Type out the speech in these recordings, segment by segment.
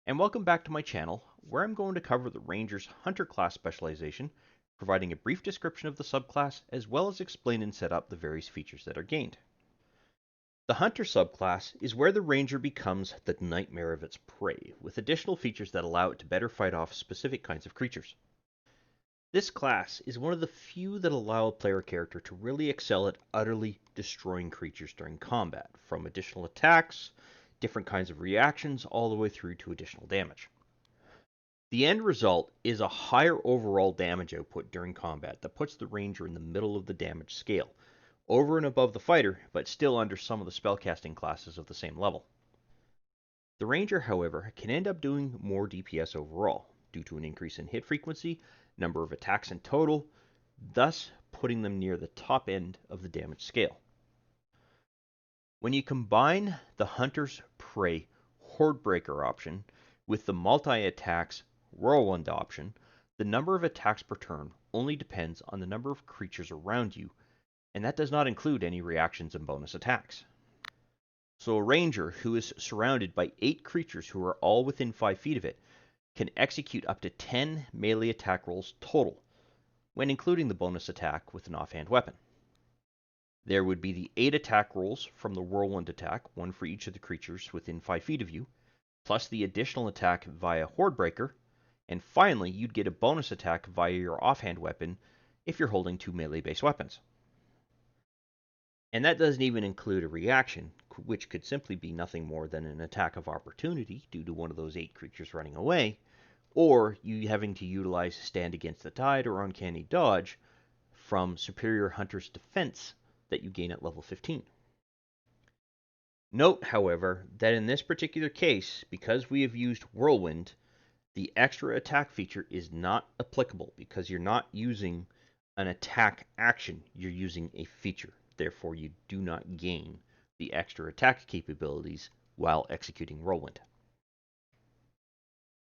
and welcome back to my channel, where I'm going to cover the Ranger's Hunter class specialization, providing a brief description of the subclass, as well as explain and set up the various features that are gained. The Hunter subclass is where the Ranger becomes the nightmare of its prey, with additional features that allow it to better fight off specific kinds of creatures. This class is one of the few that allow a player character to really excel at utterly destroying creatures during combat, from additional attacks, different kinds of reactions, all the way through to additional damage. The end result is a higher overall damage output during combat that puts the Ranger in the middle of the damage scale, over and above the fighter, but still under some of the spellcasting classes of the same level. The Ranger, however, can end up doing more DPS overall, due to an increase in hit frequency, number of attacks in total, thus putting them near the top end of the damage scale. When you combine the Hunter's Prey Hordebreaker option with the Multi-Attack's Whirlwind option, the number of attacks per turn only depends on the number of creatures around you, and that does not include any reactions and bonus attacks. So a Ranger who is surrounded by 8 creatures who are all within 5 feet of it can execute up to 10 melee attack rolls total, when including the bonus attack with an offhand weapon. There would be the 8 attack rolls from the Whirlwind attack, one for each of the creatures within 5 feet of you, plus the additional attack via Hordebreaker, and finally you'd get a bonus attack via your offhand weapon if you're holding 2 melee-based weapons. And that doesn't even include a reaction, which could simply be nothing more than an attack of opportunity due to one of those 8 creatures running away, or you having to utilize Stand Against the Tide or Uncanny Dodge from Superior Hunter's Defense that you gain at level 15. Note, however, that in this particular case, because we have used Whirlwind, the extra attack feature is not applicable because you're not using an attack action, you're using a feature. Therefore, you do not gain the extra attack capabilities while executing Whirlwind.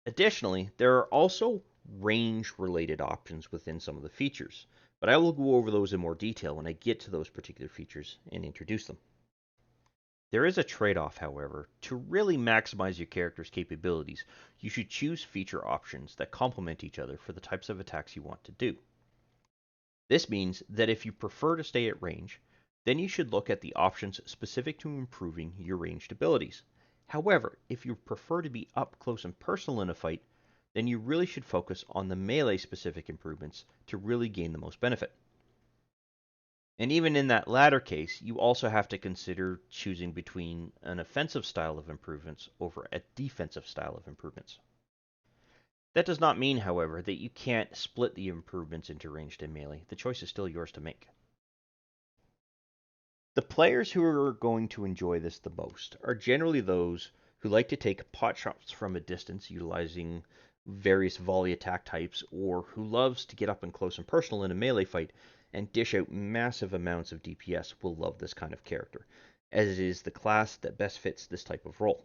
Additionally, there are also range-related options within some of the features, but I will go over those in more detail when I get to those particular features and introduce them. There is a trade-off, however. To really maximize your character's capabilities, you should choose feature options that complement each other for the types of attacks you want to do. This means that if you prefer to stay at range, then you should look at the options specific to improving your ranged abilities. However, if you prefer to be up close and personal in a fight, then you really should focus on the melee-specific improvements to really gain the most benefit. And even in that latter case, you also have to consider choosing between an offensive style of improvements over a defensive style of improvements. That does not mean, however, that you can't split the improvements into ranged and melee. The choice is still yours to make. The players who are going to enjoy this the most are generally those who like to take pot shots from a distance utilizing various volley attack types, or who loves to get up and close and personal in a melee fight and dish out massive amounts of DPS will love this kind of character, as it is the class that best fits this type of role.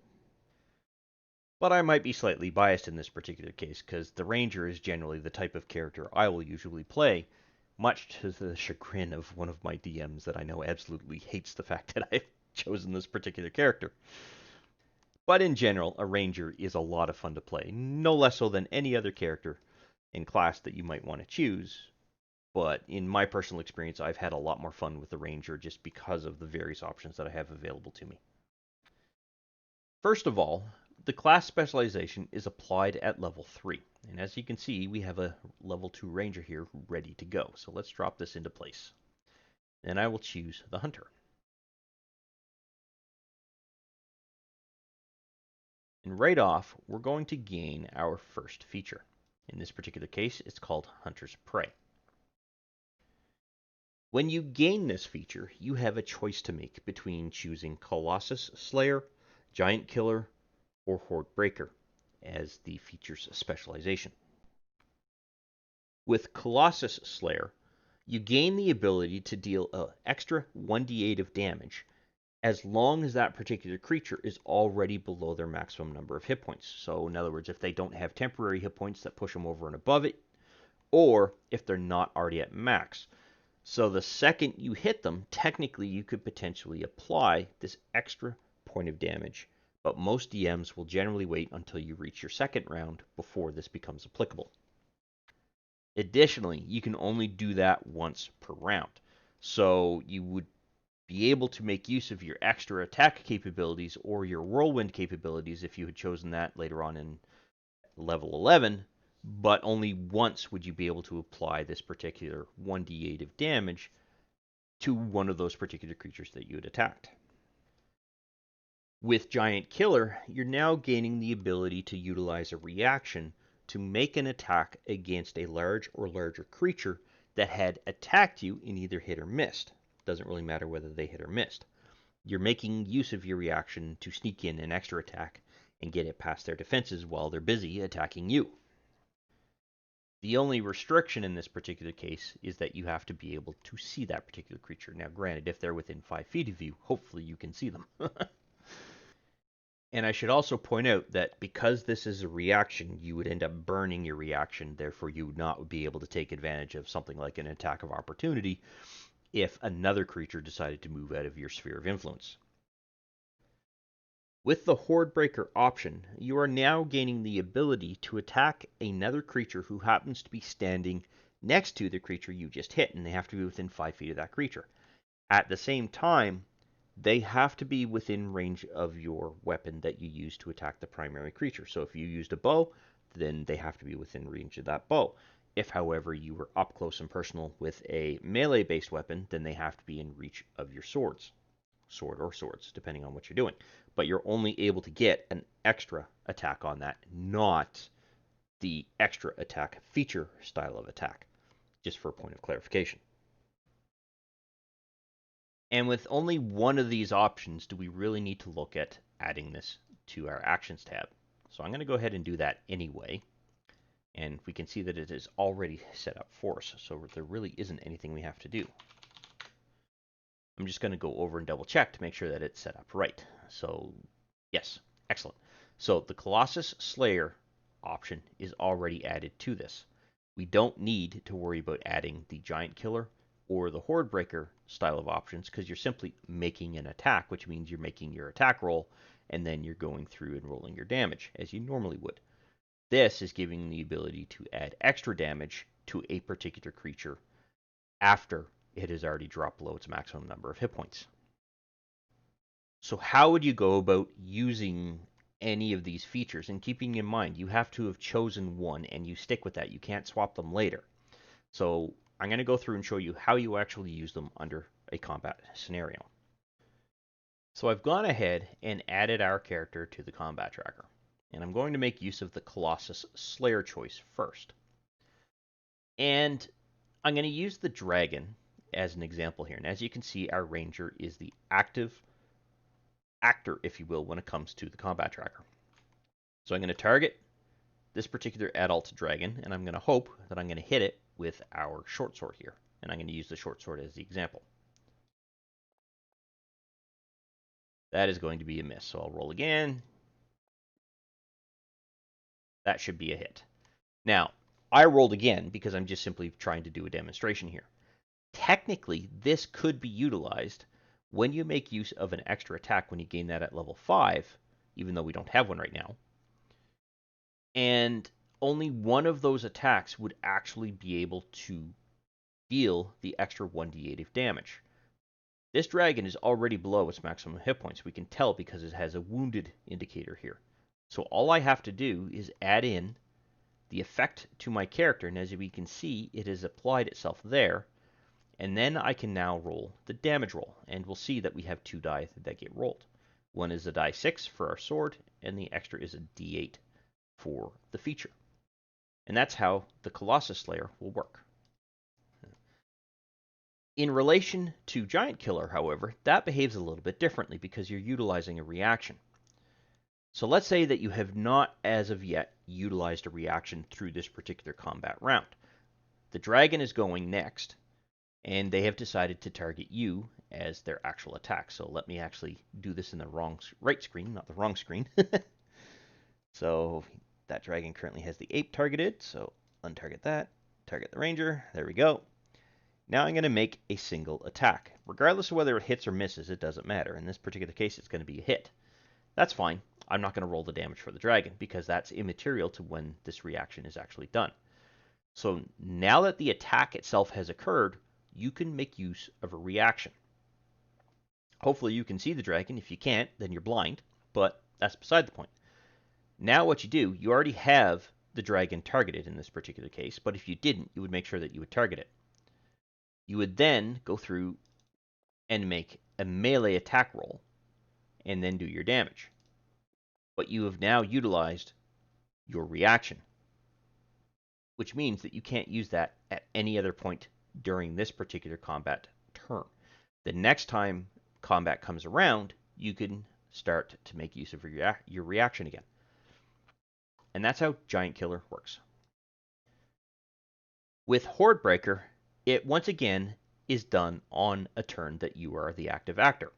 But I might be slightly biased in this particular case, because the Ranger is generally the type of character I will usually play, much to the chagrin of one of my DMs that I know absolutely hates the fact that I've chosen this particular character. But in general, a Ranger is a lot of fun to play, no less so than any other character in class that you might want to choose. But in my personal experience, I've had a lot more fun with the Ranger just because of the various options that I have available to me. First of all, the class specialization is applied at level 3. And as you can see, we have a level 2 Ranger here ready to go. So let's drop this into place. And I will choose the Hunter. And right off, we're going to gain our first feature. In this particular case, it's called Hunter's Prey. When you gain this feature, you have a choice to make between choosing Colossus Slayer, Giant Killer, or Horde Breaker as the feature's specialization. With Colossus Slayer, you gain the ability to deal an extra 1d8 of damage as long as that particular creature is already below their maximum number of hit points. So in other words, if they don't have temporary hit points that push them over and above it, or if they're not already at max. So the second you hit them, technically you could potentially apply this extra point of damage but most DMs will generally wait until you reach your second round before this becomes applicable. Additionally, you can only do that once per round, so you would be able to make use of your extra attack capabilities or your whirlwind capabilities if you had chosen that later on in level 11, but only once would you be able to apply this particular 1d8 of damage to one of those particular creatures that you had attacked. With Giant Killer, you're now gaining the ability to utilize a reaction to make an attack against a large or larger creature that had attacked you and either hit or missed. Doesn't really matter whether they hit or missed. You're making use of your reaction to sneak in an extra attack and get it past their defenses while they're busy attacking you. The only restriction in this particular case is that you have to be able to see that particular creature. Now, granted, if they're within 5 feet of you, hopefully you can see them. And I should also point out that because this is a reaction, you would end up burning your reaction, therefore you would not be able to take advantage of something like an attack of opportunity if another creature decided to move out of your sphere of influence. With the Horde Breaker option, you are now gaining the ability to attack another creature who happens to be standing next to the creature you just hit, and they have to be within 5 feet of that creature. At the same time, they have to be within range of your weapon that you use to attack the primary creature. So if you used a bow, then they have to be within range of that bow. If, however, you were up close and personal with a melee-based weapon, then they have to be in reach of your swords. Sword or swords, depending on what you're doing. But you're only able to get an extra attack on that, not the extra attack feature style of attack, just for a point of clarification. And with only one of these options, do we really need to look at adding this to our Actions tab? So I'm going to go ahead and do that anyway. And we can see that it is already set up for us, so there really isn't anything we have to do. I'm just going to go over and double check to make sure that it's set up right. So yes, excellent. So the Colossus Slayer option is already added to this. We don't need to worry about adding the Giant Killer or the Horde Breaker style of options because you're simply making an attack, which means you're making your attack roll and then you're going through and rolling your damage as you normally would. This is giving the ability to add extra damage to a particular creature after it has already dropped below its maximum number of hit points. So how would you go about using any of these features? And keeping in mind, you have to have chosen one and you stick with that. You can't swap them later. So I'm going to go through and show you how you actually use them under a combat scenario. So I've gone ahead and added our character to the combat tracker. And I'm going to make use of the Colossus Slayer choice first. And I'm going to use the dragon as an example here. And as you can see, our ranger is the active actor, if you will, when it comes to the combat tracker. So I'm going to target this particular adult dragon, and I'm going to hope that I'm going to hit it with our short sword here. And I'm going to use the short sword as the example. That is going to be a miss. So I'll roll again. That should be a hit. Now, I rolled again because I'm just simply trying to do a demonstration here. Technically, this could be utilized when you make use of an extra attack when you gain that at level 5, even though we don't have one right now. And only one of those attacks would actually be able to deal the extra 1d8 of damage. This dragon is already below its maximum hit points. We can tell because it has a wounded indicator here. So all I have to do is add in the effect to my character, and as we can see, it has applied itself there. And then I can now roll the damage roll, and we'll see that we have 2 die that get rolled. One is a die 6 for our sword, and the extra is a d8 for the feature. And that's how the Colossus Slayer will work. In relation to Giant Killer, however, that behaves a little bit differently because you're utilizing a reaction. So let's say that you have not, as of yet, utilized a reaction through this particular combat round. The dragon is going next, and they have decided to target you as their actual attack. So let me actually do this in the right screen, not the wrong screen. So that dragon currently has the ape targeted, so untarget that, target the ranger, there we go. Now I'm going to make a single attack. Regardless of whether it hits or misses, it doesn't matter. In this particular case, it's going to be a hit. That's fine. I'm not going to roll the damage for the dragon because that's immaterial to when this reaction is actually done. So now that the attack itself has occurred, you can make use of a reaction. Hopefully you can see the dragon. If you can't, then you're blind, but that's beside the point. Now what you do, you already have the dragon targeted in this particular case, but if you didn't, you would make sure that you would target it. You would then go through and make a melee attack roll and then do your damage. But you have now utilized your reaction, which means that you can't use that at any other point during this particular combat turn. The next time combat comes around, you can start to make use of your reaction again. And that's how Giant Killer works. With Horde Breaker, it once again is done on a turn that you are the active actor.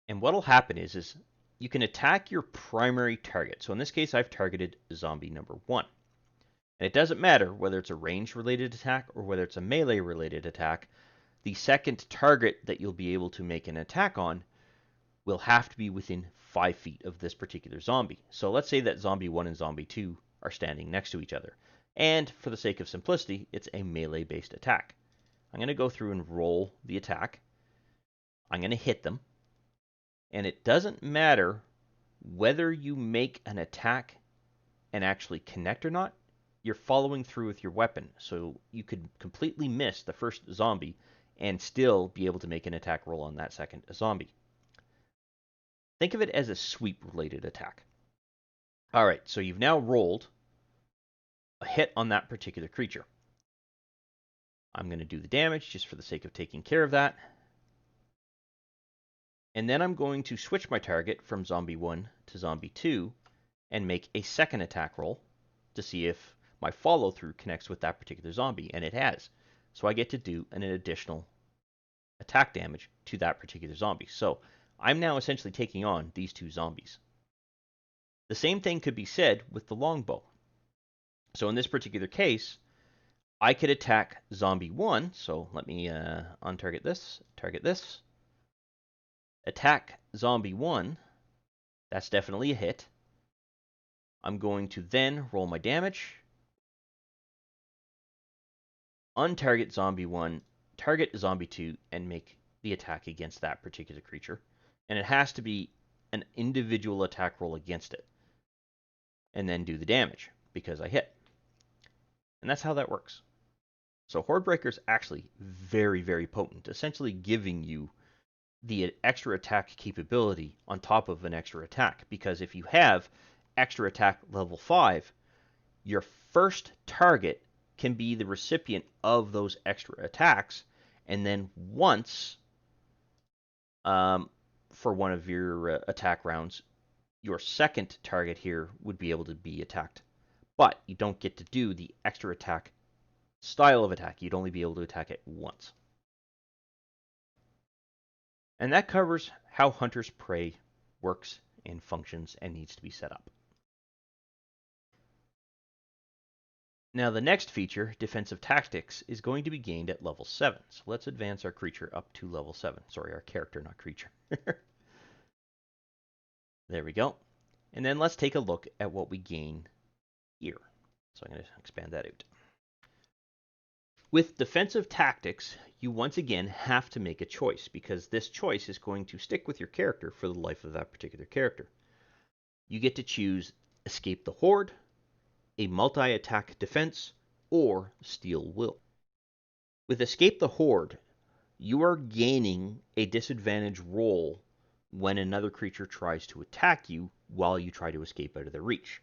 And what will happen is you can attack your primary target. So in this case, I've targeted zombie number 1. And it doesn't matter whether it's a range-related attack or whether it's a melee-related attack. The second target that you'll be able to make an attack on will have to be within 5 feet of this particular zombie. So let's say that zombie 1 and zombie 2 are standing next to each other. And for the sake of simplicity, it's a melee-based attack. I'm going to go through and roll the attack. I'm going to hit them. And it doesn't matter whether you make an attack and actually connect or not. You're following through with your weapon. So you could completely miss the first zombie and still be able to make an attack roll on that second zombie. Think of it as a sweep-related attack. All right, so you've now rolled a hit on that particular creature. I'm going to do the damage just for the sake of taking care of that. And then I'm going to switch my target from zombie 1 to zombie 2 and make a second attack roll to see if my follow-through connects with that particular zombie, and it has. So I get to do an additional attack damage to that particular zombie. So I'm now essentially taking on these 2 zombies. The same thing could be said with the longbow. So in this particular case, I could attack zombie 1. So let me untarget this, target this. Attack zombie 1. That's definitely a hit. I'm going to then roll my damage. Untarget zombie 1, target zombie 2, and make the attack against that particular creature. And it has to be an individual attack roll against it. And then do the damage, because I hit. And that's how that works. So Hordebreaker is actually very, very potent, essentially giving you the extra attack capability on top of an extra attack. Because if you have extra attack level 5, your first target can be the recipient of those extra attacks, and then once for one of your attack rounds, your second target here would be able to be attacked. But you don't get to do the extra attack style of attack. You'd only be able to attack it once. And that covers how Hunter's Prey works and functions and needs to be set up. Now the next feature, Defensive Tactics, is going to be gained at level 7. So let's advance our creature up to level 7. Sorry, our character, not creature. There we go. And then let's take a look at what we gain here. So I'm going to expand that out. With Defensive Tactics, you once again have to make a choice, because this choice is going to stick with your character for the life of that particular character. You get to choose Escape the Horde, a multi-attack defense, or Steel Will. With Escape the Horde, you are gaining a disadvantage roll when another creature tries to attack you while you try to escape out of their reach.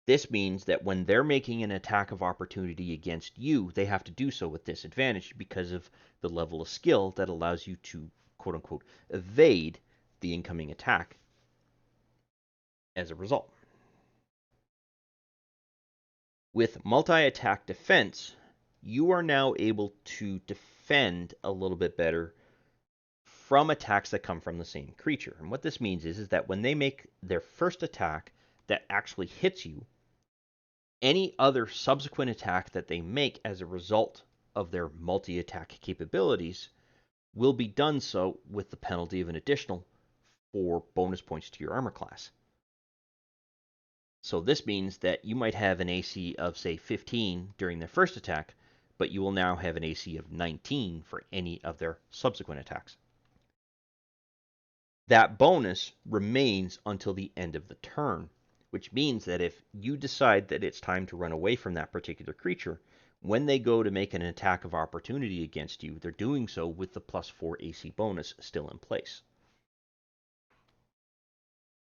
This means that when they're making an attack of opportunity against you, they have to do so with disadvantage because of the level of skill that allows you to, quote-unquote, evade the incoming attack as a result. With multi-attack defense, you are now able to defend a little bit better from attacks that come from the same creature. And what this means is that when they make their first attack that actually hits you, any other subsequent attack that they make as a result of their multi-attack capabilities will be done so with the penalty of an additional for bonus points to your armor class. So this means that you might have an AC of, say, 15 during their first attack, but you will now have an AC of 19 for any of their subsequent attacks. That bonus remains until the end of the turn, which means that if you decide that it's time to run away from that particular creature, when they go to make an attack of opportunity against you, they're doing so with the +4 AC bonus still in place.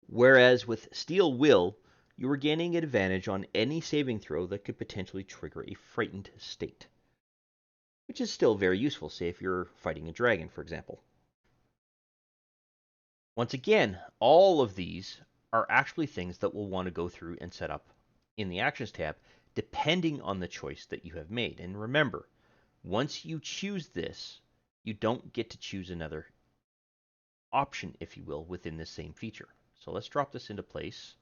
Whereas with Steel Will, you are gaining an advantage on any saving throw that could potentially trigger a frightened state, which is still very useful, say if you're fighting a dragon, for example. Once again, all of these are actually things that we'll want to go through and set up in the Actions tab, depending on the choice that you have made. And remember, once you choose this, you don't get to choose another option, if you will, within this same feature. So let's drop this into place.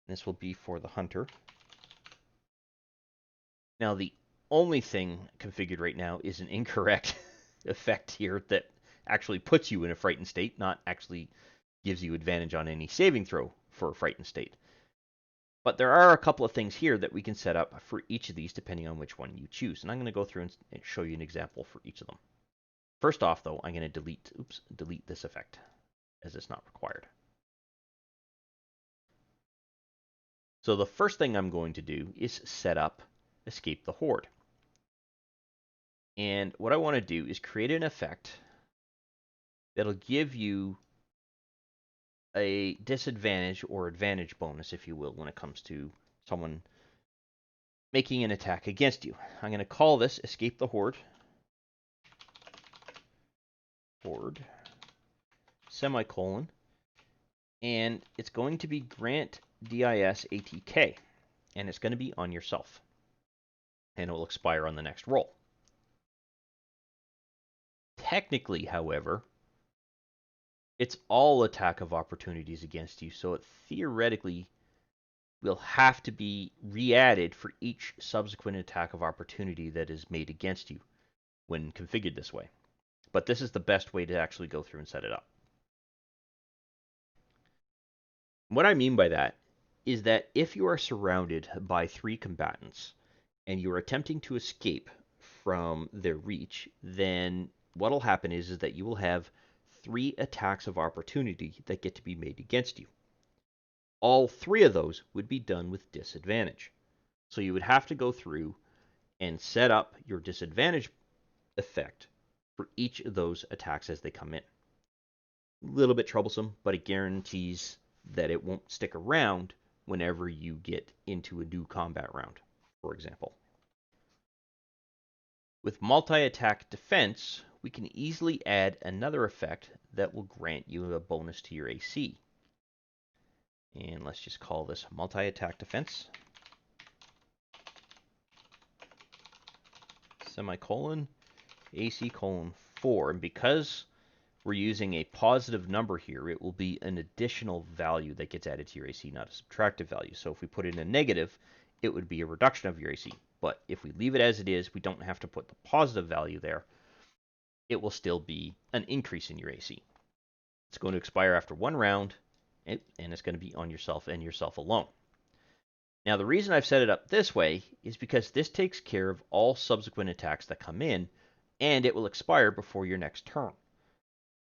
This will be for the Hunter. Now, the only thing configured right now is an incorrect effect here that actually puts you in a frightened state, not actually gives you advantage on any saving throw for a frightened state. But there are a couple of things here that we can set up for each of these depending on which one you choose. And I'm going to go through and show you an example for each of them. First off, though, I'm going to delete this effect as it's not required. So the first thing I'm going to do is set up Escape the Horde. And what I want to do is create an effect that'll give you a disadvantage or advantage bonus, if you will, when it comes to someone making an attack against you. I'm going to call this Escape the Horde. Horde, semicolon, and it's going to be grant DIS ATK, and it's going to be on yourself, and it will expire on the next roll. Technically, however, it's all attack of opportunities against you, so it theoretically will have to be re-added for each subsequent attack of opportunity that is made against you when configured this way. But this is the best way to actually go through and set it up. What I mean by that is that if you are surrounded by 3 combatants and you're attempting to escape from their reach, then what will happen is that you will have 3 attacks of opportunity that get to be made against you. All 3 of those would be done with disadvantage. So you would have to go through and set up your disadvantage effect for each of those attacks as they come in. A little bit troublesome, but it guarantees that it won't stick around whenever you get into a new combat round, for example. With multi-attack defense, we can easily add another effect that will grant you a bonus to your AC. And let's just call this multi-attack defense, semicolon, AC colon 4. And because we're using a positive number here, it will be an additional value that gets added to your AC, not a subtractive value. So if we put in a negative, it would be a reduction of your AC. But if we leave it as it is, we don't have to put the positive value there. It will still be an increase in your AC. It's going to expire after 1 round, and it's going to be on yourself and yourself alone. Now, the reason I've set it up this way is because this takes care of all subsequent attacks that come in, and it will expire before your next turn.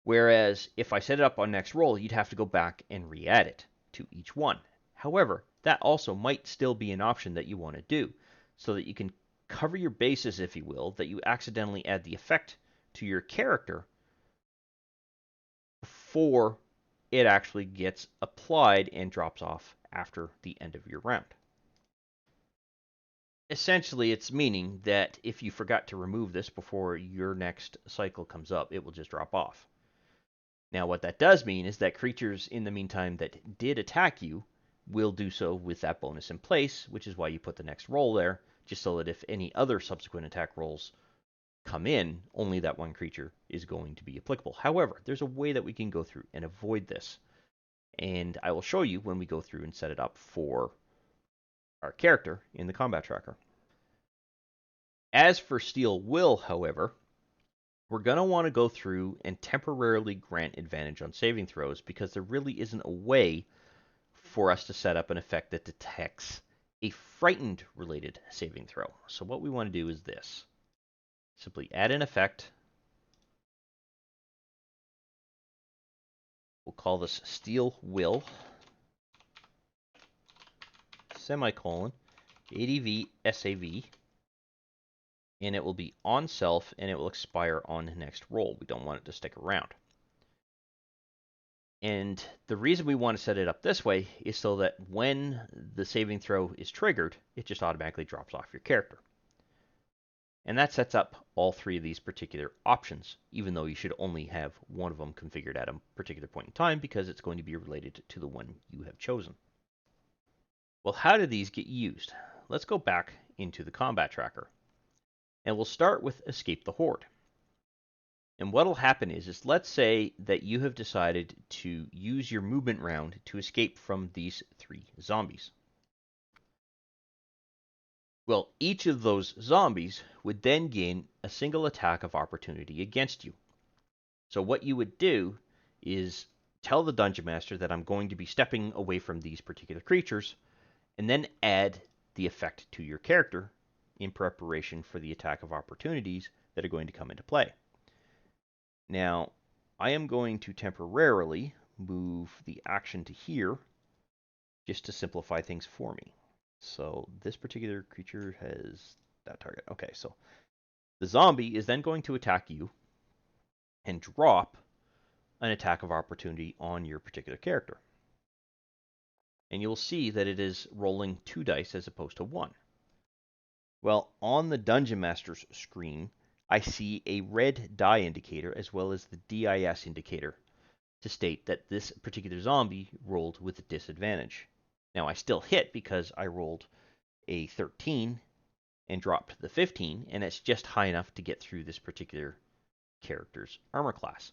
Whereas if I set it up on next roll, you'd have to go back and re-add it to each one. However, that also might still be an option that you want to do, so that you can cover your bases, if you will, that you accidentally add the effect to your character before it actually gets applied and drops off after the end of your round. Essentially, it's meaning that if you forgot to remove this before your next cycle comes up, it will just drop off. Now, what that does mean is that creatures in the meantime that did attack you will do so with that bonus in place, which is why you put the next roll there, just so that if any other subsequent attack rolls come in, only that one creature is going to be applicable. However, there's a way that we can go through and avoid this. And I will show you when we go through and set it up for our character in the combat tracker. As for Steel Will, however, we're going to want to go through and temporarily grant advantage on saving throws because there really isn't a way for us to set up an effect that detects a frightened related saving throw. So what we want to do is this. Simply add an effect. We'll call this Steel Will, semicolon, ADV SAV, and it will be on self and it will expire on next roll. We don't want it to stick around. And the reason we want to set it up this way is so that when the saving throw is triggered, it just automatically drops off your character. And that sets up all three of these particular options, even though you should only have one of them configured at a particular point in time because it's going to be related to the one you have chosen. Well, how do these get used? Let's go back into the combat tracker. And we'll start with Escape the Horde. And what will happen is let's say that you have decided to use your movement round to escape from these 3 zombies. Well, each of those zombies would then gain a single attack of opportunity against you. So what you would do is tell the Dungeon Master that I'm going to be stepping away from these particular creatures, and then add the effect to your character in preparation for the attack of opportunities that are going to come into play. Now, I am going to temporarily move the action to here just to simplify things for me. So this particular creature has that target. Okay, so the zombie is then going to attack you and drop an attack of opportunity on your particular character. And you'll see that it is rolling 2 dice as opposed to 1. Well, on the Dungeon Master's screen, I see a red die indicator as well as the DIS indicator to state that this particular zombie rolled with disadvantage. Now, I still hit because I rolled a 13 and dropped the 15, and it's just high enough to get through this particular character's armor class.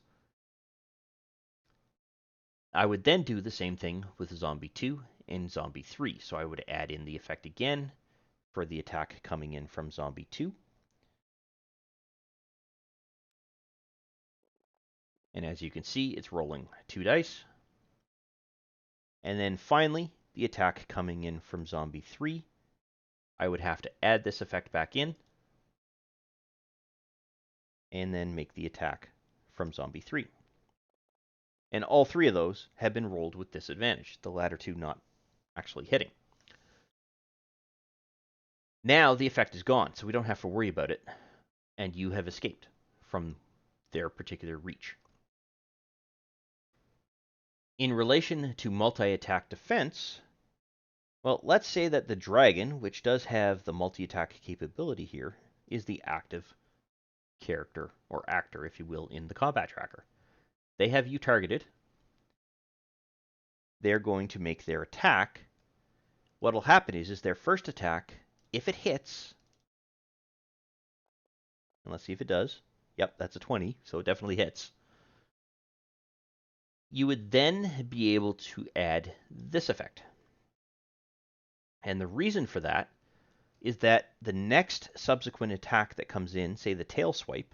I would then do the same thing with Zombie 2 and Zombie 3. So I would add in the effect again for the attack coming in from Zombie 2. And as you can see, it's rolling 2 dice. And then finally, the attack coming in from Zombie 3. I would have to add this effect back in. And then make the attack from Zombie 3. And all 3 of those have been rolled with disadvantage, the latter 2 not actually hitting. Now the effect is gone, so we don't have to worry about it, and you have escaped from their particular reach. In relation to multi-attack defense, well, let's say that the dragon, which does have the multi-attack capability here, is the active character, or actor, if you will, in the combat tracker. They have you targeted. They're going to make their attack. What will happen is their first attack, if it hits, and let's see if it does. Yep, that's a 20, so it definitely hits. You would then be able to add this effect. And the reason for that is that the next subsequent attack that comes in, say the tail swipe,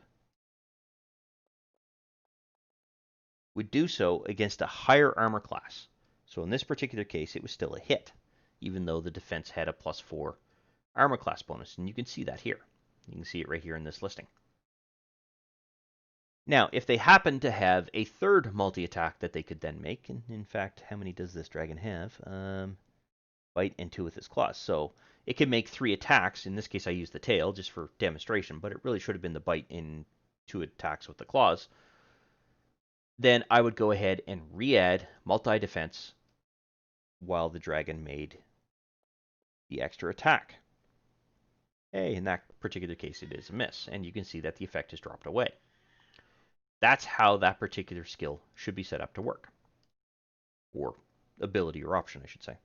would do so against a higher armor class. So in this particular case, it was still a hit, even though the defense had a +4 armor class bonus. And you can see that here. You can see it right here in this listing. Now, if they happen to have a third multi-attack that they could then make, and in fact, how many does this dragon have? Bite and 2 with its claws. So it can make 3 attacks. In this case, I used the tail just for demonstration, but it really should have been the bite and 2 attacks with the claws. Then I would go ahead and re-add multi-defense while the dragon made the extra attack. Hey, in that particular case, it is a miss, and you can see that the effect is dropped away. That's how that particular skill should be set up to work. Or ability or option, I should say.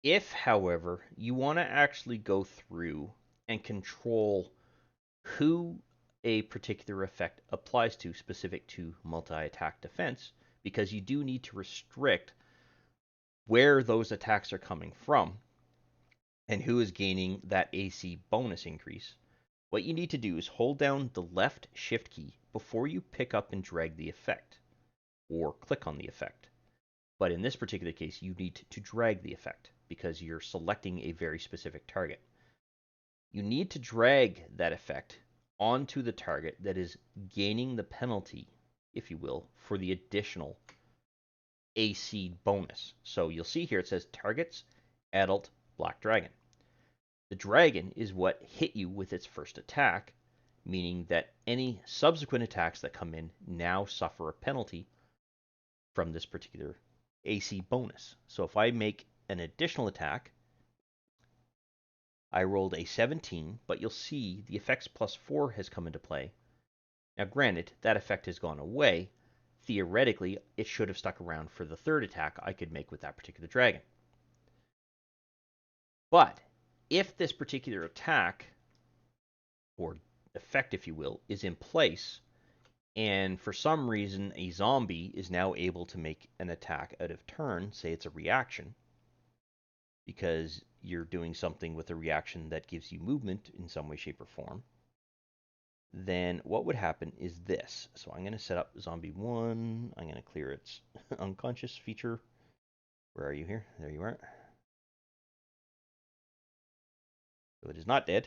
If, however, you want to actually go through and control who a particular effect applies to specific to multi-attack defense, because you do need to restrict where those attacks are coming from and who is gaining that AC bonus increase, what you need to do is hold down the left shift key before you pick up and drag the effect, or click on the effect. But in this particular case, you need to drag the effect because you're selecting a very specific target. You need to drag that effect onto the target that is gaining the penalty, if you will, for the additional AC bonus. So you'll see here it says targets, adult, black dragon. The dragon is what hit you with its first attack, meaning that any subsequent attacks that come in now suffer a penalty from this particular AC bonus. So if I make an additional attack, I rolled a 17, but you'll see the effects plus 4 has come into play. Now granted, that effect has gone away. Theoretically, it should have stuck around for the third attack I could make with that particular dragon. But if this particular attack, or effect if you will, is in place, and for some reason a zombie is now able to make an attack out of turn, say it's a reaction, because you're doing something with a reaction that gives you movement in some way, shape, or form, then what would happen is this. So I'm going to set up zombie 1. I'm going to clear its unconscious feature. Where are you here? There you are. So it is not dead.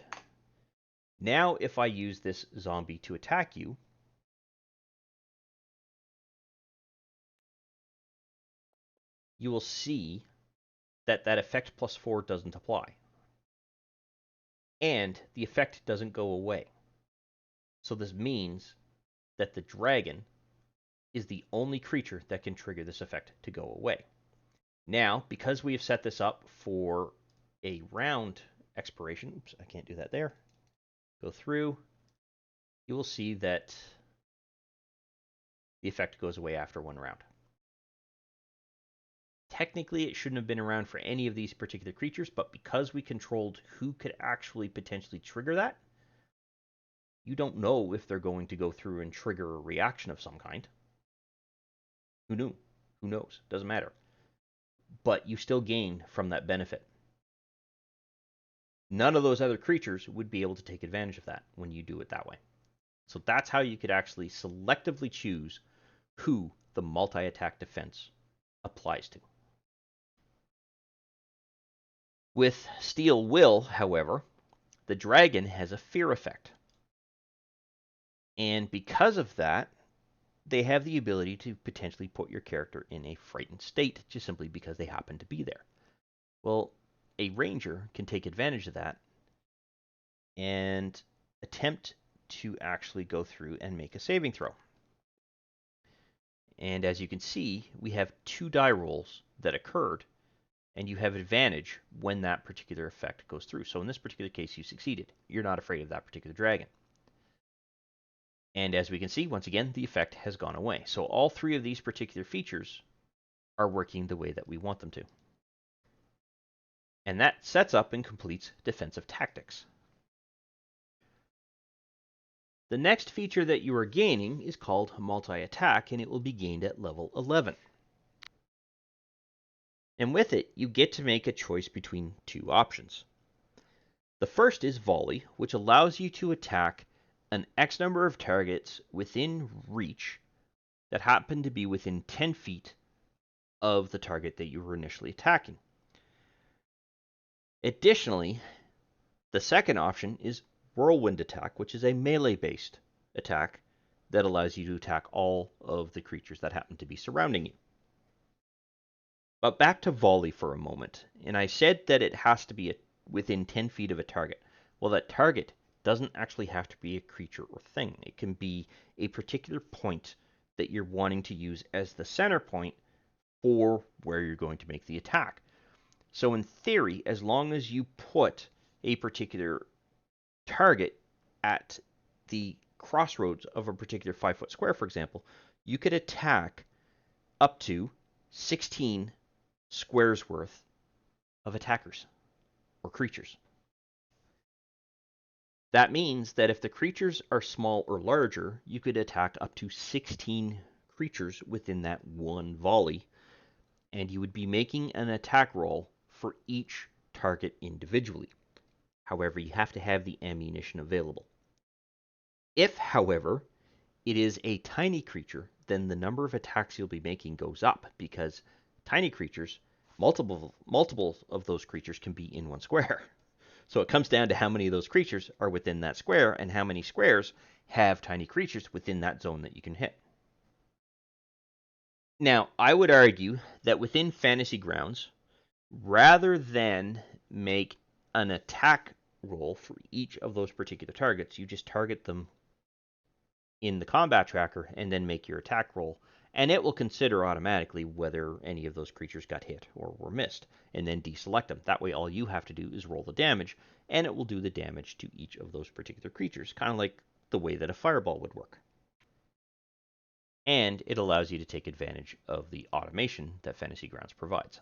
Now if I use this zombie to attack you, you will see that that effect plus 4 doesn't apply. And the effect doesn't go away. So this means that the dragon is the only creature that can trigger this effect to go away. Now, because we have set this up for a round expiration, oops, I can't do that there. Go through, you will see that the effect goes away after one round. Technically, it shouldn't have been around for any of these particular creatures, but because we controlled who could actually potentially trigger that, you don't know if they're going to go through and trigger a reaction of some kind. Who knew? Who knows? Doesn't matter. But you still gain from that benefit. None of those other creatures would be able to take advantage of that when you do it that way. So that's how you could actually selectively choose who the multi-attack defense applies to. With Steel Will, however, the dragon has a fear effect. And because of that, they have the ability to potentially put your character in a frightened state just simply because they happen to be there. Well, a ranger can take advantage of that and attempt to actually go through and make a saving throw. And as you can see, we have 2 die rolls that occurred, and you have advantage when that particular effect goes through. So in this particular case, you succeeded. You're not afraid of that particular dragon. And as we can see, once again, the effect has gone away. So all 3 of these particular features are working the way that we want them to. And that sets up and completes defensive tactics. The next feature that you are gaining is called Multi-Attack, and it will be gained at level 11. And with it, you get to make a choice between 2 options. The first is Volley, which allows you to attack an X number of targets within reach that happen to be within 10 feet of the target that you were initially attacking. Additionally, the second option is Whirlwind Attack, which is a melee-based attack that allows you to attack all of the creatures that happen to be surrounding you. But back to Volley for a moment, and I said that it has to be within 10 feet of a target. Well, that target doesn't actually have to be a creature or thing. It can be a particular point that you're wanting to use as the center point for where you're going to make the attack. So in theory, as long as you put a particular target at the crossroads of a particular 5-foot square, for example, you could attack up to 16 squares worth of attackers or creatures. That means that if the creatures are small or larger, you could attack up to 16 creatures within that one volley, and you would be making an attack roll for each target individually. However, you have to have the ammunition available. If, however, it is a tiny creature, then the number of attacks you'll be making goes up because tiny creatures, multiple of those creatures can be in one square. So it comes down to how many of those creatures are within that square and how many squares have tiny creatures within that zone that you can hit. Now, I would argue that within Fantasy Grounds, rather than make an attack roll for each of those particular targets, you just target them in the combat tracker and then make your attack roll, and it will consider automatically whether any of those creatures got hit or were missed, and then deselect them. That way all you have to do is roll the damage, and it will do the damage to each of those particular creatures, kind of like the way that a fireball would work. And it allows you to take advantage of the automation that Fantasy Grounds provides.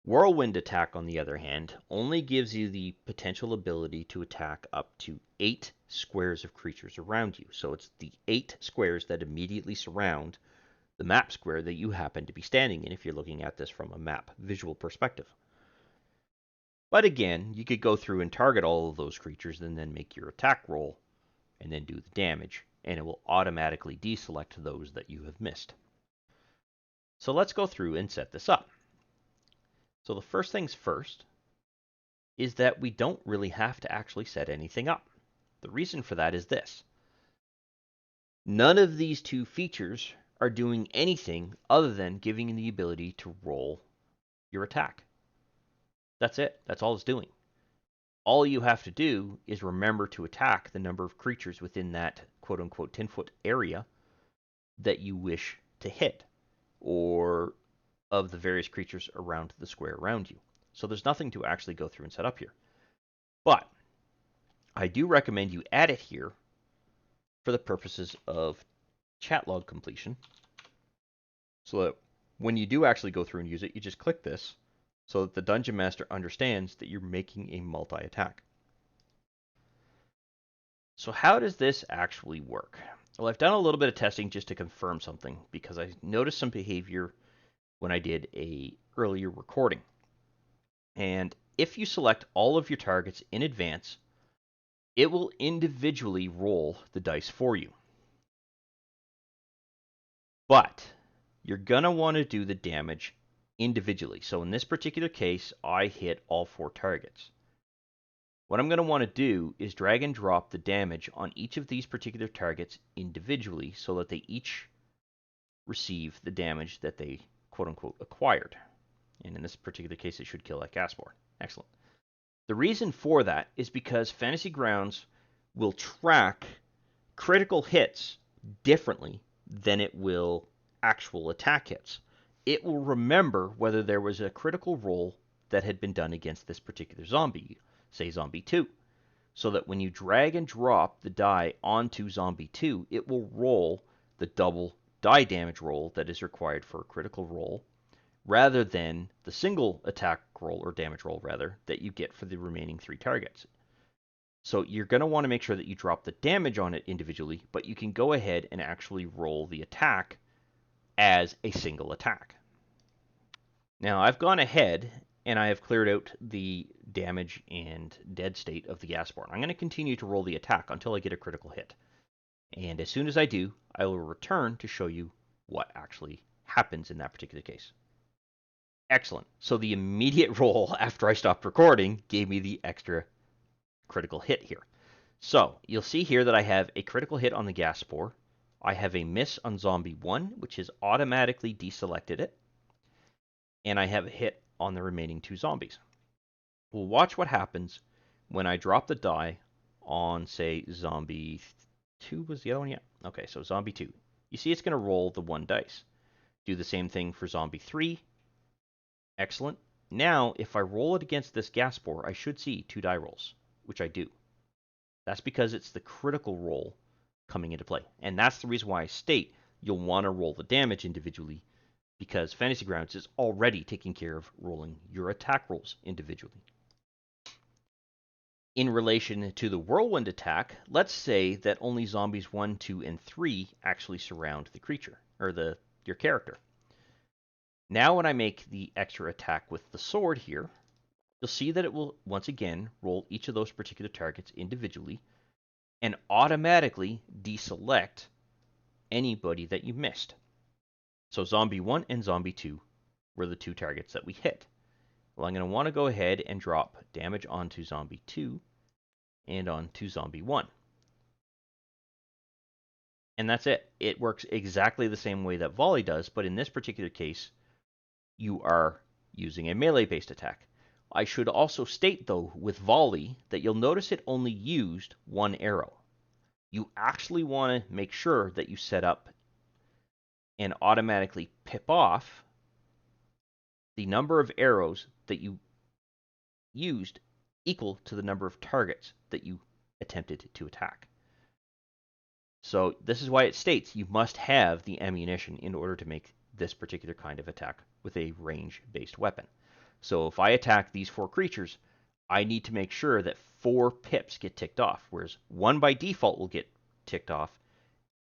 Whirlwind Attack, on the other hand, only gives you the potential ability to attack up to 8 squares of creatures around you. So it's the 8 squares that immediately surround the map square that you happen to be standing in if you're looking at this from a map visual perspective. But again, you could go through and target all of those creatures and then make your attack roll and then do the damage, and it will automatically deselect those that you have missed. So let's go through and set this up. So the first things first is that we don't really have to actually set anything up. The reason for that is this. None of these two features are doing anything other than giving you the ability to roll your attack. That's it. That's all it's doing. All you have to do is remember to attack the number of creatures within that quote-unquote 10-foot area that you wish to hit, or of the various creatures around the square around you. So there's nothing to actually go through and set up here. But I do recommend you add it here for the purposes of chat log completion, so that when you do actually go through and use it, you just click this so that the Dungeon Master understands that you're making a multi-attack. So how does this actually work? Well, I've done a little bit of testing just to confirm something because I noticed some behavior when I did a earlier recording. And if you select all of your targets in advance, it will individually roll the dice for you. But you're going to want to do the damage individually. So in this particular case, I hit all 4 targets. What I'm going to want to do is drag and drop the damage on each of these particular targets individually so that they each receive the damage that they quote-unquote acquired. And in this particular case, it should kill that Gasborn. Excellent. The reason for that is because Fantasy Grounds will track critical hits differently than it will actual attack hits. It will remember whether there was a critical roll that had been done against this particular zombie, say Zombie 2, so that when you drag and drop the die onto Zombie 2, it will roll the double die damage roll that is required for a critical roll, rather than the single attack roll, or damage roll rather, that you get for the remaining 3 targets. So you're going to want to make sure that you drop the damage on it individually, but you can go ahead and actually roll the attack as a single attack. Now I've gone ahead and I have cleared out the damage and dead state of the Gasborn. I'm going to continue to roll the attack until I get a critical hit. And as soon as I do, I will return to show you what actually happens in that particular case. Excellent. So the immediate roll after I stopped recording gave me the extra critical hit here. So you'll see here that I have a critical hit on the Gasspore. I have a miss on Zombie 1, which has automatically deselected it. And I have a hit on the remaining 2 zombies. We'll watch what happens when I drop the die on, say, Zombie 2 was the other one? Yeah. Okay, so Zombie 2. You see it's going to roll the 1 dice. Do the same thing for Zombie 3. Excellent. Now, if I roll it against this Gasspore, I should see 2 die rolls, which I do. That's because it's the critical roll coming into play. And that's the reason why I state you'll want to roll the damage individually, because Fantasy Grounds is already taking care of rolling your attack rolls individually. In relation to the Whirlwind Attack, let's say that only Zombies 1, 2, and 3 actually surround the creature, or your character. Now when I make the extra attack with the sword here, you'll see that it will once again roll each of those particular targets individually, and automatically deselect anybody that you missed. So Zombie 1 and Zombie 2 were the two targets that we hit. Well, I'm going to want to go ahead and drop damage onto Zombie 2 and onto Zombie 1. And that's it. It works exactly the same way that volley does, but in this particular case, you are using a melee-based attack. I should also state, though, with volley, that you'll notice it only used one arrow. You actually want to make sure that you set up and automatically pip off the number of arrows that you used equal to the number of targets that you attempted to attack. So this is why it states you must have the ammunition in order to make this particular kind of attack with a range-based weapon. So if I attack these 4 creatures, I need to make sure that 4 pips get ticked off, whereas 1 by default will get ticked off.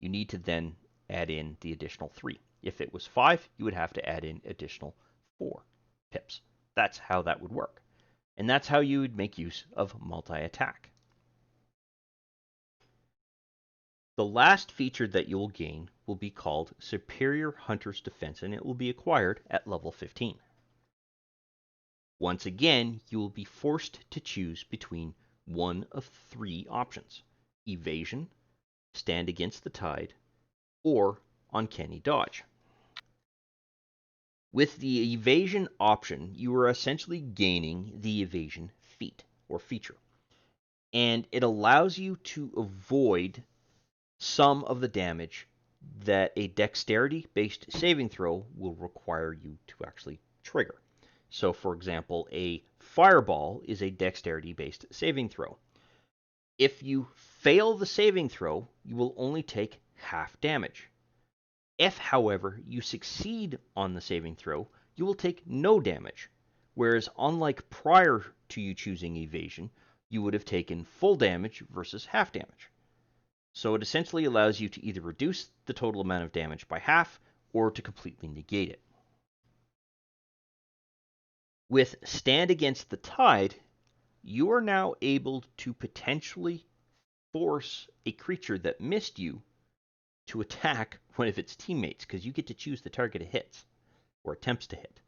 You need to then add in the additional 3. If it was 5, you would have to add in additional 4 pips. That's how that would work. And that's how you would make use of multi-attack. The last feature that you'll gain will be called Superior Hunter's Defense, and it will be acquired at level 15. Once again, you will be forced to choose between one of 3 options: Evasion, Stand Against the Tide, or Uncanny Dodge. With the Evasion option, you are essentially gaining the Evasion feat or feature, and it allows you to avoid some of the damage that a dexterity-based saving throw will require you to actually trigger. So, for example, a fireball is a dexterity-based saving throw. If you fail the saving throw, you will only take half damage. If, however, you succeed on the saving throw, you will take no damage, whereas unlike prior to you choosing evasion, you would have taken full damage versus half damage. So it essentially allows you to either reduce the total amount of damage by half or to completely negate it. With Stand Against the Tide, you are now able to potentially force a creature that missed you to attack one of its teammates, because you get to choose the target it hits or attempts to hit.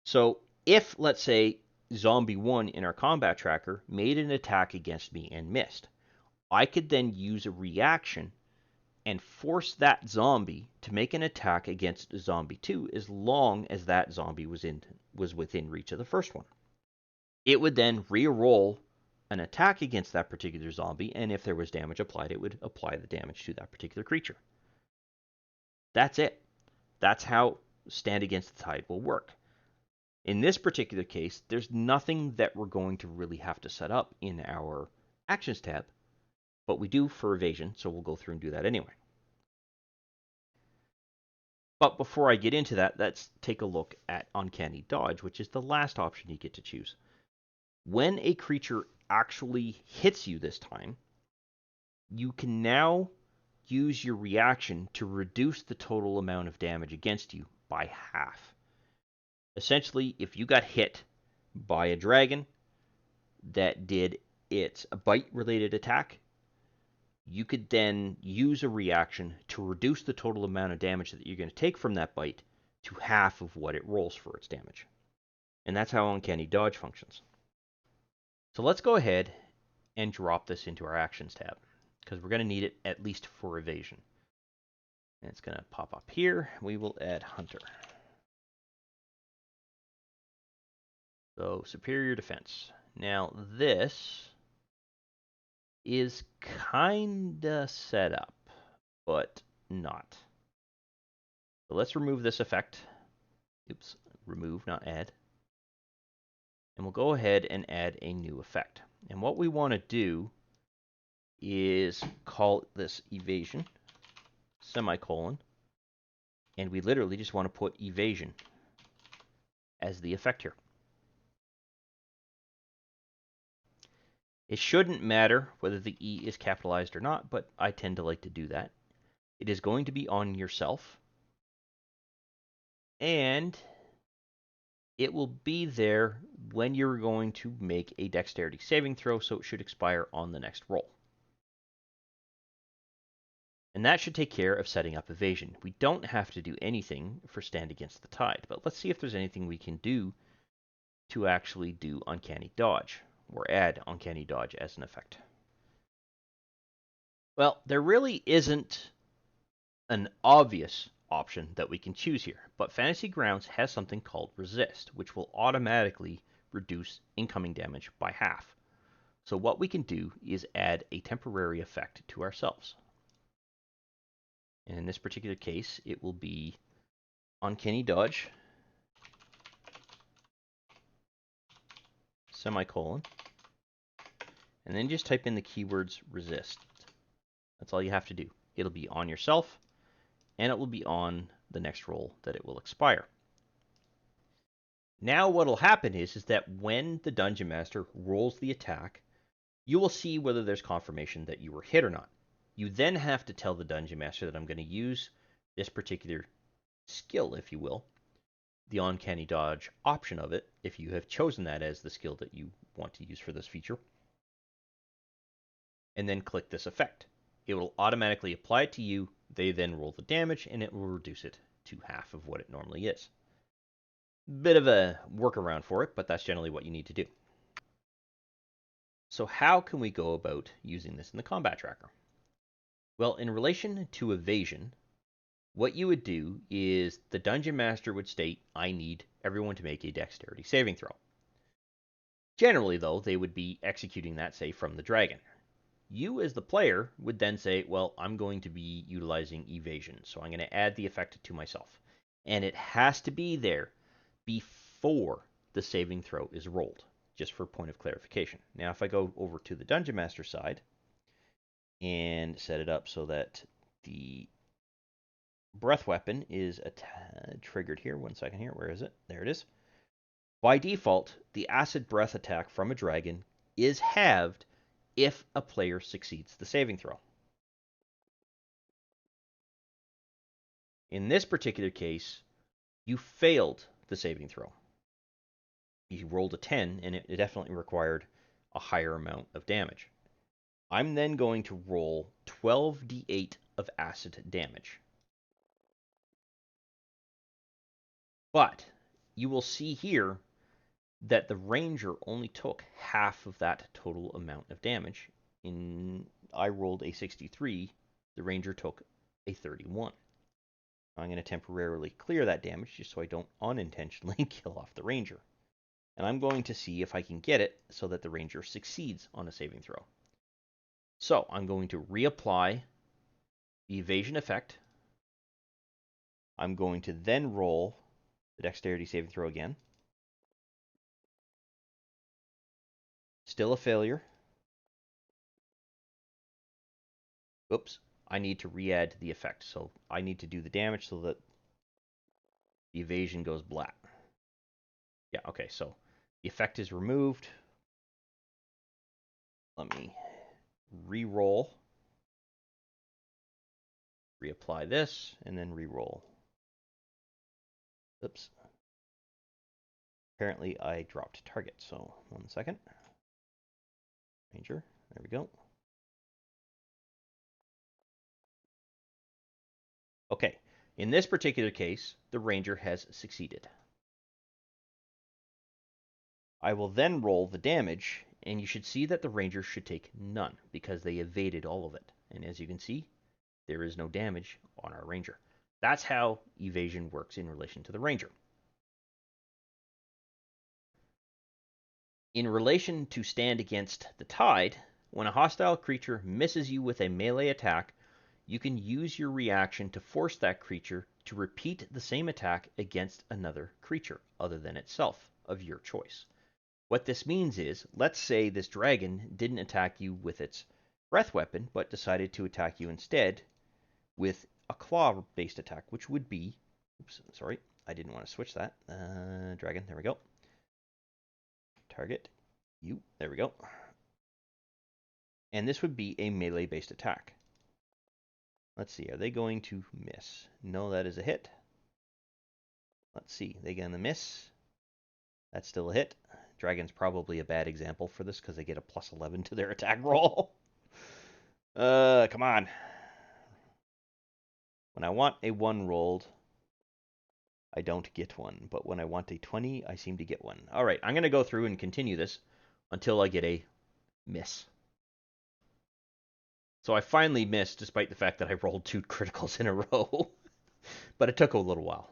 So if, let's say, Zombie 1 in our combat tracker made an attack against me and missed, I could then use a reaction and force that zombie to make an attack against Zombie 2 as long as that zombie was within reach of the first one. It would then re-roll an attack against that particular zombie, and if there was damage applied, it would apply the damage to that particular creature. That's it. That's how Stand Against the Tide will work. In this particular case, there's nothing that we're going to really have to set up in our Actions tab, but we do for evasion, so we'll go through and do that anyway. But before I get into that, let's take a look at Uncanny Dodge, which is the last option you get to choose. When a creature actually hits you this time, you can now use your reaction to reduce the total amount of damage against you by half. Essentially, if you got hit by a dragon that did its bite-related attack, you could then use a reaction to reduce the total amount of damage that you're going to take from that bite to half of what it rolls for its damage. And that's how Uncanny Dodge functions. So let's go ahead and drop this into our Actions tab, because we're going to need it at least for evasion. And it's going to pop up here. We will add Hunter. So Superior Defense. Now this is kinda set up, but not. So let's remove this effect. Oops, remove, not add. And we'll go ahead and add a new effect. And what we want to do is call this evasion, semicolon, and we literally just want to put evasion as the effect here. It shouldn't matter whether the E is capitalized or not, but I tend to like to do that. It is going to be on yourself, and it will be there when you're going to make a dexterity saving throw, so it should expire on the next roll. And that should take care of setting up evasion. We don't have to do anything for stand against the tide, but let's see if there's anything we can do to actually do uncanny dodge, or add uncanny dodge as an effect. Well, there really isn't an obvious option that we can choose here, but Fantasy Grounds has something called resist, which will automatically reduce incoming damage by half. So what we can do is add a temporary effect to ourselves. And in this particular case, it will be uncanny dodge, semicolon, and then just type in the keywords resist. That's all you have to do. It'll be on yourself, and it will be on the next roll that it will expire. Now what will happen is that when the Dungeon Master rolls the attack, you will see whether there's confirmation that you were hit or not. You then have to tell the Dungeon Master that I'm going to use this particular skill, if you will, the uncanny dodge option of it, if you have chosen that as the skill that you want to use for this feature, and then click this effect. It will automatically apply it to you. They then roll the damage, and it will reduce it to half of what it normally is. Bit of a workaround for it, but that's generally what you need to do. So how can we go about using this in the combat tracker? Well, in relation to evasion, what you would do is the Dungeon Master would state, I need everyone to make a dexterity saving throw. Generally, though, they would be executing that, say, from the dragon. You, as the player, would then say, well, I'm going to be utilizing evasion, so I'm going to add the effect to myself. And it has to be there before the saving throw is rolled, just for point of clarification. Now, if I go over to the Dungeon Master side and set it up so that the breath weapon is triggered here. 1 second here. Where is it? There it is. By default, the acid breath attack from a dragon is halved if a player succeeds the saving throw. In this particular case, you failed the saving throw. You rolled a 10, and it definitely required a higher amount of damage. I'm then going to roll 12d8 of acid damage. But you will see here that the ranger only took half of that total amount of damage. I rolled a 63, the ranger took a 31. I'm going to temporarily clear that damage just so I don't unintentionally kill off the ranger. And I'm going to see if I can get it so that the ranger succeeds on a saving throw. So I'm going to reapply the evasion effect. I'm going to then roll the dexterity saving throw again. Still a failure. Oops, I need to re-add the effect. So I need to do the damage so that the evasion goes black. Yeah, okay, so the effect is removed. Let me re-roll, reapply this, and then re-roll. Oops. Apparently I dropped target, so 1 second. Ranger, there we go. Okay, in this particular case, the ranger has succeeded. I will then roll the damage, and you should see that the ranger should take none, because they evaded all of it. And as you can see, there is no damage on our ranger. That's how evasion works in relation to the ranger. In relation to stand against the tide, when a hostile creature misses you with a melee attack, you can use your reaction to force that creature to repeat the same attack against another creature other than itself of your choice. What this means is, let's say this dragon didn't attack you with its breath weapon, but decided to attack you instead with a claw-based attack, which would be, oops, sorry, I didn't want to switch that. Dragon, there we go. Target, you, there we go. And this would be a melee-based attack. Let's see, are they going to miss? No, that is a hit. Let's see, they get a miss. That's still a hit. Dragon's probably a bad example for this because they get a +11 to their attack roll. Come on. When I want a 1 rolled, I don't get one. But when I want a 20, I seem to get one. All right, I'm going to go through and continue this until I get a miss. So I finally missed, despite the fact that I rolled 2 criticals in a row. But it took a little while.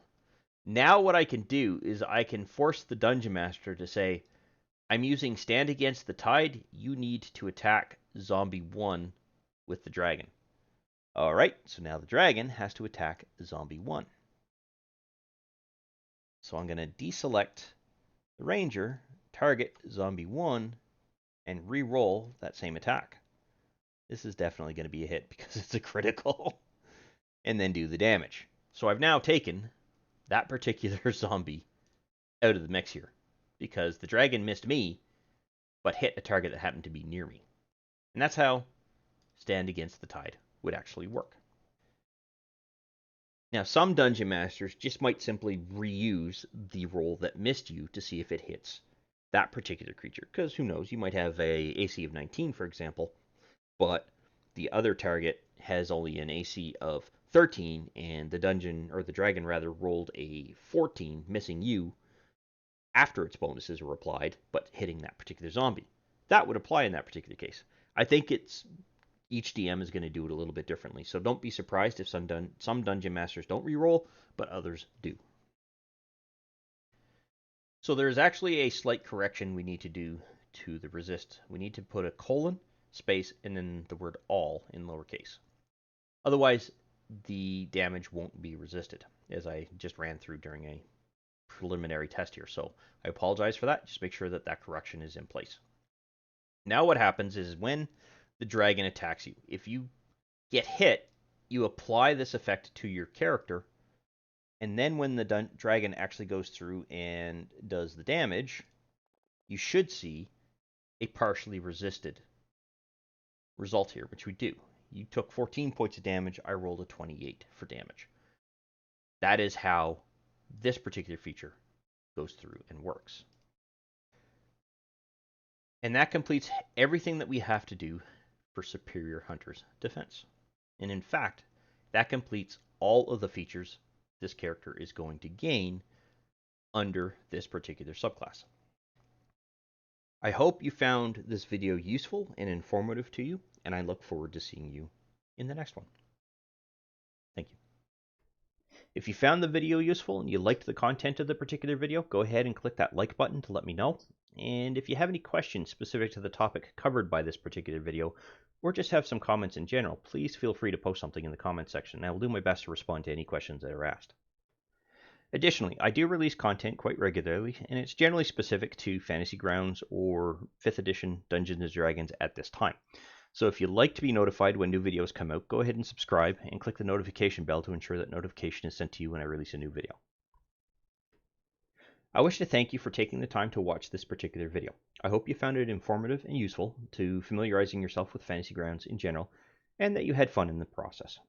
Now what I can do is I can force the Dungeon Master to say, I'm using Stand Against the Tide. You need to attack Zombie 1 with the dragon. All right, so now the dragon has to attack Zombie 1. So I'm going to deselect the Ranger, target Zombie 1, and re-roll that same attack. This is definitely going to be a hit because it's a critical. And then do the damage. So I've now taken that particular zombie out of the mix here because the dragon missed me but hit a target that happened to be near me. And that's how Stand Against the Tide would actually work. Now, some Dungeon Masters just might simply reuse the roll that missed you to see if it hits that particular creature. Because who knows, you might have a AC of 19, for example, but the other target has only an AC of 13, and the dungeon, or the dragon rather, rolled a 14, missing you after its bonuses were applied, but hitting that particular zombie. That would apply in that particular case. I think each DM is going to do it a little bit differently, so don't be surprised if some Dungeon Masters don't reroll, but others do. So there's actually a slight correction we need to do to the resist. We need to put a colon, space, and then the word all in lowercase. Otherwise, the damage won't be resisted, as I just ran through during a preliminary test here. So I apologize for that. Just make sure that that correction is in place. Now what happens is when the dragon attacks you, if you get hit, you apply this effect to your character, and then when the dragon actually goes through and does the damage, you should see a partially resisted result here, which we do. You took 14 points of damage. I rolled a 28 for damage. That is how this particular feature goes through and works. And that completes everything that we have to do for Superior Hunter's Defense. And in fact, that completes all of the features this character is going to gain under this particular subclass. I hope you found this video useful and informative to you, and I look forward to seeing you in the next one. Thank you. If you found the video useful and you liked the content of the particular video, go ahead and click that like button to let me know. And if you have any questions specific to the topic covered by this particular video, or just have some comments in general, please feel free to post something in the comments section, and I will do my best to respond to any questions that are asked. Additionally, I do release content quite regularly, and it's generally specific to Fantasy Grounds or 5th edition Dungeons & Dragons at this time. So if you'd like to be notified when new videos come out, go ahead and subscribe and click the notification bell to ensure that notification is sent to you when I release a new video. I wish to thank you for taking the time to watch this particular video. I hope you found it informative and useful to familiarizing yourself with Fantasy Grounds in general, and that you had fun in the process.